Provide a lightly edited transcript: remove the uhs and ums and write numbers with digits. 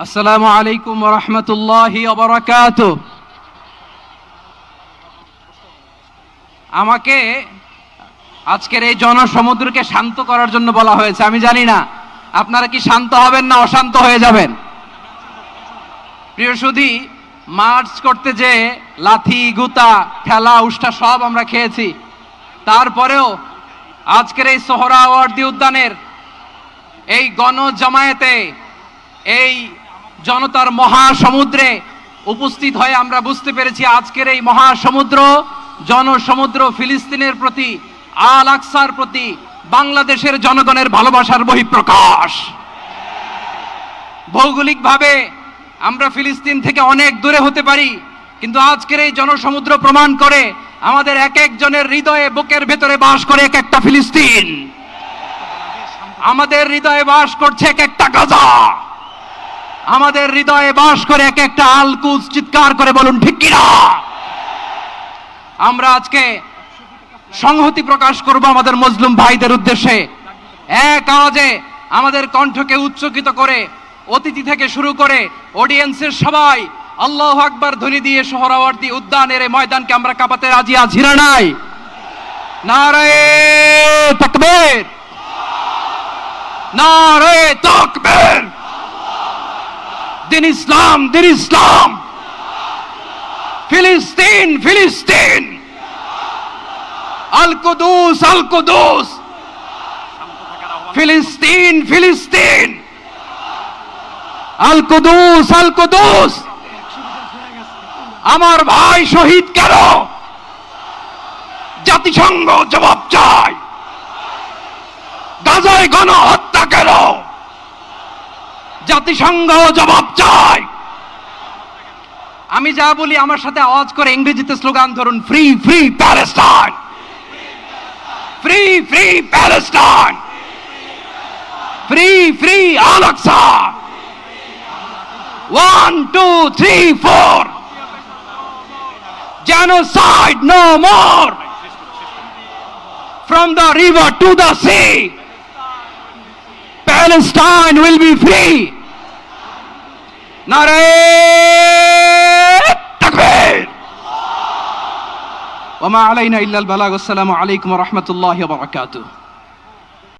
আসসালামু আলাইকুম ওয়া রাহমাতুল্লাহি ওয়া বারাকাতুহু। আমাকে আজকের এই জনসমুদ্রকে শান্ত করার জন্য বলা হয়েছে। আমি জানি না আপনারা কি শান্ত হবেন না অশান্ত হয়ে যাবেন। প্রিয় সুধী, মার্চ করতে যে লাথি গুতা ঠেলা উষ্টা সব আমরা খেয়েছি, তারপরেও আজকের এই সোহরাওয়ার্দী উদ্যানের এই গণজামায়াতে, এই জনতার মহাসমুদ্রে উপস্থিত হয়ে আমরা বুঝতে পেরেছি আজকের এই মহাসমুদ্র, জনসমুদ্র ফিলিস্তিনের প্রতি, আল আকসার প্রতি বাংলাদেশের জনগণের ভালোবাসার বহিঃপ্রকাশ। ভৌগোলিকভাবে আমরা ফিলিস্তিন থেকে অনেক দূরে হতে পারি, কিন্তু আজকের এই জনসমুদ্র প্রমাণ করে আমাদের এক একজনের হৃদয়ে, বুকের ভেতরে বাস করে এক একটা ফিলিস্তিন। আমাদের হৃদয়ে বাস করছে এক একটা গাজা, আমাদের হৃদয়ে বাস করে এক একটা আল কুদস। চিৎকার করে বলুন ঠিক কিনা। আমরা আজকে সংহতি প্রকাশ করব আমাদের মুসলিম ভাইদের উদ্দেশ্যে। এক আওয়াজে আমাদের কণ্ঠকে উচ্চকিত করে অতিথি থেকে শুরু করে অডিয়েন্সের সবাই আল্লাহু আকবার ধ্বনি দিয়ে সোহরাওয়ার্দী উদ্যানের এই ময়দানকে আমরা কাঁপাতে রাজি আছি না নাই? নারায়ে তাকবীর, নারায়ে তাকবীর। দিন ইসলাম, দিন ইসলাম। ফিলিস্তিন, ফিলিস্তিন। আল কুদুস, আল কুদুস। ফিলিস্তিন, ফিলিস্তিন। আল কুদুস, আল কুদুস। আমার ভাই শহীদ কেন? জাতিসংঘ জবাব চায়। গাজায় গণহত্যা কেন? জাতিসংঘ জবাব চায়। আমি যা বলি আমার সাথে আওয়াজ করে ইংরেজিতে স্লোগান ধরুন, free free Palestine, free free Palestine, free free Al Aqsa. 1 2 3 4, genocide no more. From the river to the sea, Palestine will be free. নারায়ে তাকবীর। ওয়া মা আলাইনা ইল্লাল বালাগ। আসসালামু আলাইকুম ওয়া রাহমাতুল্লাহি ওয়া বারাকাতুহু।